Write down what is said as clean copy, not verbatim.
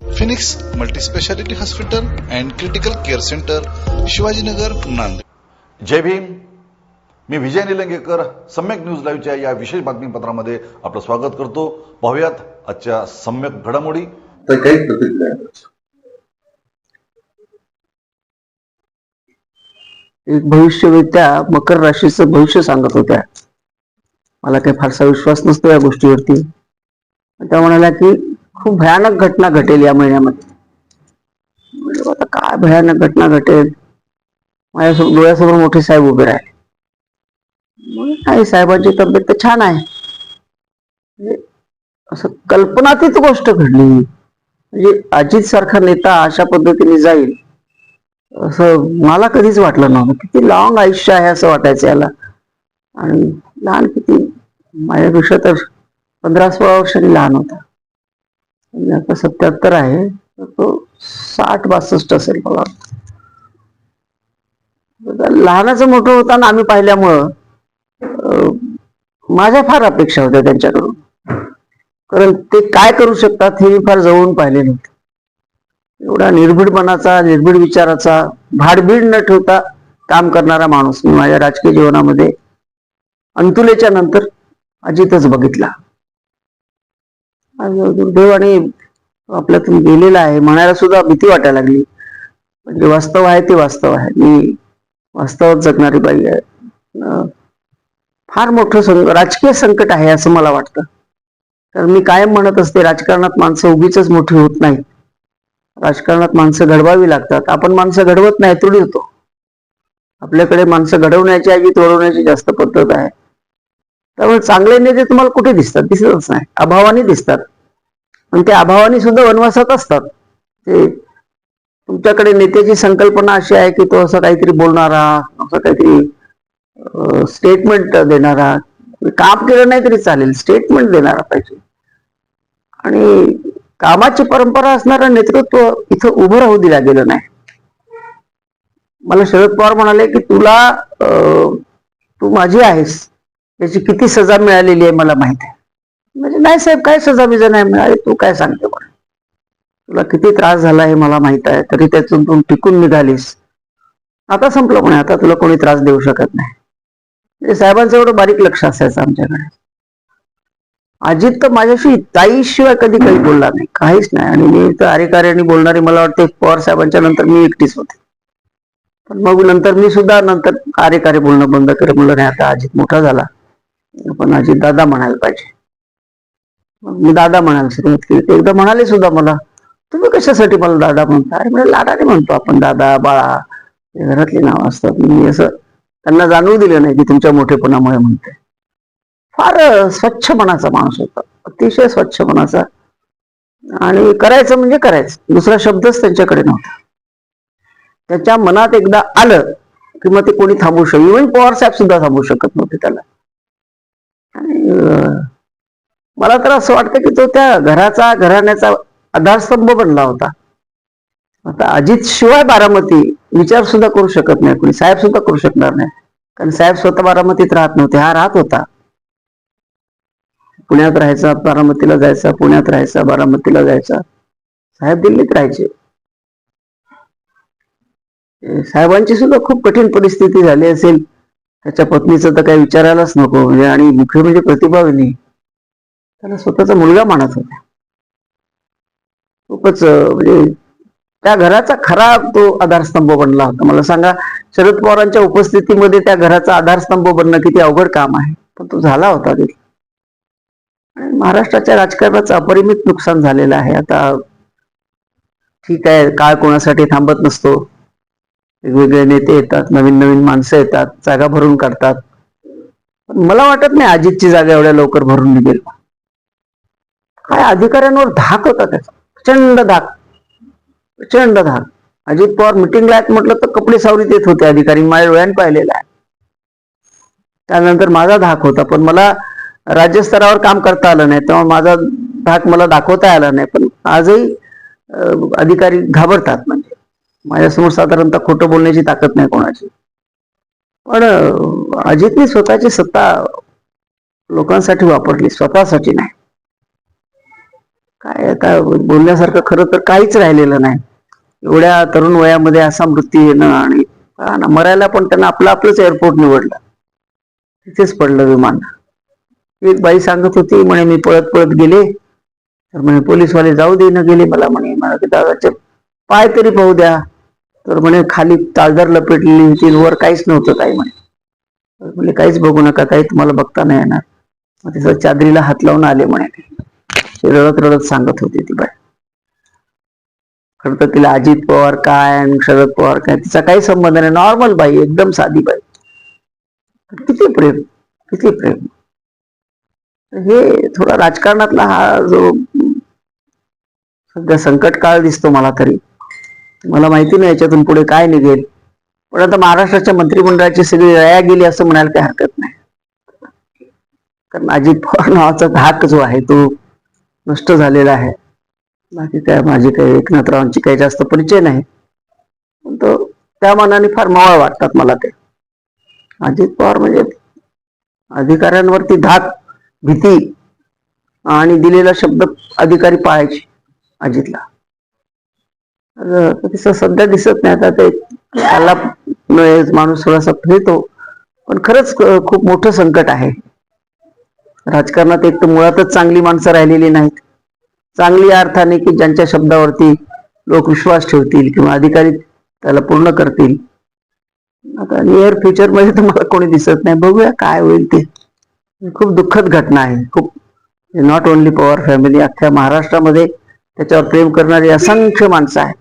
Phoenix multispeciality hospital and critical care centre, Shivajinagar, Nanded. जय भीम. मी Vijay Nilangekar. Samyak news लाईव्हच्या या विशेष बातमीपत्रामध्ये आपलं स्वागत करतो. पाहूयात आजच्या सम्यक घडामोडी. तर काही प्रतिक्रिया एक भविष्यवेत्या मकर राशीचं भविष्य सांगत होत्या. मला काही फारसा विश्वास नसतो या गोष्टीवरती. त्या म्हणाल्या की खूप भयानक घटना घटेल या महिन्यामध्ये. म्हणजे आता काय भयानक घटना घटेल. माझ्या डोळ्यासमोर मोठे साहेब उभे राहिले. नाही, साहेबांची तब्येत तर छान आहे. म्हणजे असं कल्पनातीत गोष्ट घडली. म्हणजे अजित सारखा नेता अशा पद्धतीने जाईल असं मला कधीच वाटलं नव्हतं. किती लॉंग आयुष्य आहे असं वाटायचं याला. आणि लहान किती, माझ्यापेक्षा तर 15-16 वर्षांनी लहान होता. आता 77 आहे, तो 60-62 असेल मला. लहानाचं मोठं होताना आम्ही पाहिल्यामुळं माझ्या फार अपेक्षा होत्या त्यांच्याकडून. कारण ते काय करू शकतात हे मी फार जवळून पाहिले नव्हते. एवढा निर्भीडपणाचा, निर्भीड विचाराचा, भाडबीड न ठेवता काम करणारा माणूस मी माझ्या राजकीय जीवनामध्ये अंतुलेच्या नंतर अजितच बघितला. दुर्दैवाने आपल्यातून गेलेला आहे म्हणायला सुद्धा भीती वाटायला लागली. म्हणजे वास्तव आहे ते वास्तव आहे. मी वास्तवात जगणारी बाई आहे. फार मोठं राजकीय संकट आहे असं मला वाटतं. तर मी कायम म्हणत असते, राजकारणात माणसं उगीच मोठी होत नाहीत. राजकारणात माणसं घडवावी लागतात. आपण माणसं घडवत नाही, त्रुटी होतो. आपल्याकडे माणसं घडवण्याची ऐवजी तोडवण्याची जास्त पद्धत आहे. त्यामुळे चांगले नेते तुम्हाला कुठे दिसतात? दिसतच नाही, अभावाने दिसतात. आणि त्या अभावाने सुद्धा वनवासात असतात. ते तुमच्याकडे नेत्याची संकल्पना अशी आहे की तो असं काहीतरी बोलणारा, असं काहीतरी स्टेटमेंट देणारा, काम केलं नाही तरी चालेल, स्टेटमेंट देणारा पाहिजे. आणि कामाची परंपरा असणारं नेतृत्व इथं उभं राहू दिलं गेलं नाही. मला शरद पवार म्हणाले की तू माझी आहेस, त्याची किती सजा मिळालेली आहे मला माहित आहे. म्हणजे नाही साहेब, काय सजा बिजा नाही मिळाली, तू काय सांगते मला. तुला किती त्रास झाला हे मला माहित आहे, तरी त्यातून तू टिकून निघालीस. आता संपलं म्हणे, आता तुला कोणी त्रास देऊ शकत नाही. म्हणजे साहेबांचं एवढं बारीक लक्ष असायचं आमच्याकडे. अजित तर माझ्याशी ताईशिवाय कधी काही बोलला नाही, काहीच नाही. आणि मी तर अरेकार्याने बोलणारी मला वाटते पवार साहेबांच्या नंतर मी एकटीच होते. पण मग नंतर मी सुद्धा नंतर अरेकार्य बोलणं बंद केलं. म्हणलं नाही, आता अजित मोठा झाला, पण अजित दादा म्हणायला पाहिजे. मी दादा म्हणायला सुरुवात केली. एकदा म्हणाले सुद्धा मला, तुम्ही कशासाठी मला दादा म्हणता? अरे म्हणजे लाडाने म्हणतो आपण, दादा, बाळा, घरातली नावं असतात. मी असं त्यांना जाणवू दिलं नाही की तुमच्या मोठेपणामुळे म्हणते. फार स्वच्छ मनाचा माणूस होता, अतिशय स्वच्छ मनाचा. आणि करायचं म्हणजे करायचं, दुसरा शब्दच त्यांच्याकडे नव्हता. त्याच्या मनात एकदा आलं की मग ते कोणी थांबवू शकत. इव्हन पवार साहेब सुद्धा थांबवू शकत नव्हते त्याला. आणि मला तर असं वाटतं की तो त्या घराण्याचा आधारस्तंभ बनला होता. आता अजित शिवाय बारामती विचार सुद्धा करू शकत नाही कोणी, साहेब सुद्धा करू शकणार नाही. कारण साहेब स्वतः बारामतीत राहत नव्हते, हा राहत होता. पुण्यात राहायचा, बारामतीला जायचा, पुण्यात राहायचा, बारामतीला जायचा. साहेब दिल्लीत राहायचे. साहेबांची सुद्धा खूप कठीण परिस्थिती झाली असेल. त्याच्या पत्नीचं तर काही विचारायलाच नको. म्हणजे आणि मुख्य म्हणजे प्रतिभावानी त्याला स्वतःचा मुलगा मानत होता. खूपच म्हणजे त्या घराचा खरा तो आधारस्तंभ बनला होता. मला सांगा, शरद पवारांच्या उपस्थितीमध्ये त्या घराचा आधारस्तंभ बनणं किती अवघड काम आहे, पण तो झाला होता. आणि महाराष्ट्राच्या राजकारणाचं अपरिमित नुकसान झालेलं आहे. आता ठीक आहे, काळ कोणासाठी थांबत नसतो. वेगवेगळे नेते येतात, नवीन नवीन माणसं येतात, जागा भरून काढतात. पण मला वाटत नाही अजितची जागा एवढ्या लवकर भरून निघेल. काय अधिकाऱ्यांवर धाक होता त्याचा, प्रचंड धाक, प्रचंड धाक. अजित पवार मिटिंगला आहेत म्हटलं तर कपडे सावरीत येत होते अधिकारी, माझ्या डोळ्याने पाहिलेला आहे. त्यानंतर माझा धाक होता, पण मला राज्यस्तरावर काम करता आलं नाही, तेव्हा माझा धाक मला दाखवता आला नाही. पण आजही अधिकारी घाबरतात. म्हणजे माझ्यासमोर साधारणतः खोटं बोलण्याची ताकद नाही कोणाची. पण अजितने स्वतःची सत्ता लोकांसाठी वापरली, स्वतःसाठी नाही. काय आता बोलण्यासारखं खरं तर काहीच राहिलेलं नाही. एवढ्या तरुण वयामध्ये असा मृत्यू येणं आणि मरायला पण त्यांना आपलंच एअरपोर्ट निवडलं, तिथेच पडलं विमान. एक बाई सांगत होती, म्हणे मी पळत पळत गेले तर म्हणे पोलीसवाले जाऊ देणं गेले मला. म्हणे मला दादाचे पाय तरी पाहू द्या. तर म्हणे खाली चादर लपेटलेली होती, वर काहीच नव्हतं काही. म्हणे काहीच बघू नका, काही तुम्हाला बघता नाही येणार. मग तिचं चादरीला हात लावून आले म्हणे. रडत रडत सांगत होती ती बाई. खरं तर तिला अजित पवार काय आणि शरद पवार काय तिचा काही संबंध नाही. नॉर्मल बाई, एकदम साधी बाई. किती प्रेम, किती प्रेम. हे थोडा राजकारणातला हा जो सध्या संकट काळ दिसतो मला तरी. मला माहिती नाही याच्यातून पुढे काय निघेल, पण आता महाराष्ट्राच्या मंत्रिमंडळाची सगळी रया गेली असं म्हणायला काही हरकत नाही. कारण अजित पवार नावाचा धाक जो आहे तो नष्ट झालेला आहे. बाकी काय माझी काही एकनाथरावांची काही जास्त परिचय नाही, पण तो त्या मानाने फार मवाळ वाटतात मला ते. अजित पवार म्हणजे अधिकाऱ्यांवरती धाक, भीती आणि दिलेला शब्द अधिकारी पाळायचे अजितला. तसं सध्या दिसत नाही. आता ते त्याला माणूस थोडासा फिरतो, पण खरंच खूप मोठं संकट आहे राजकारणात. एक तर मुळातच चांगली माणसं राहिलेली नाहीत, चांगली अर्थाने की ज्यांच्या शब्दावरती लोक विश्वास ठेवतील किंवा अधिकारी त्याला पूर्ण करतील. आता नियर फ्युचर मध्ये तर मला कोणी दिसत नाही. बघूया काय होईल ते. खूप दुःखद घटना आहे. खूप, नॉट ओनली पवार फॅमिली, अख्ख्या महाराष्ट्रामध्ये त्याच्यावर प्रेम करणारी असंख्य माणसं आहेत.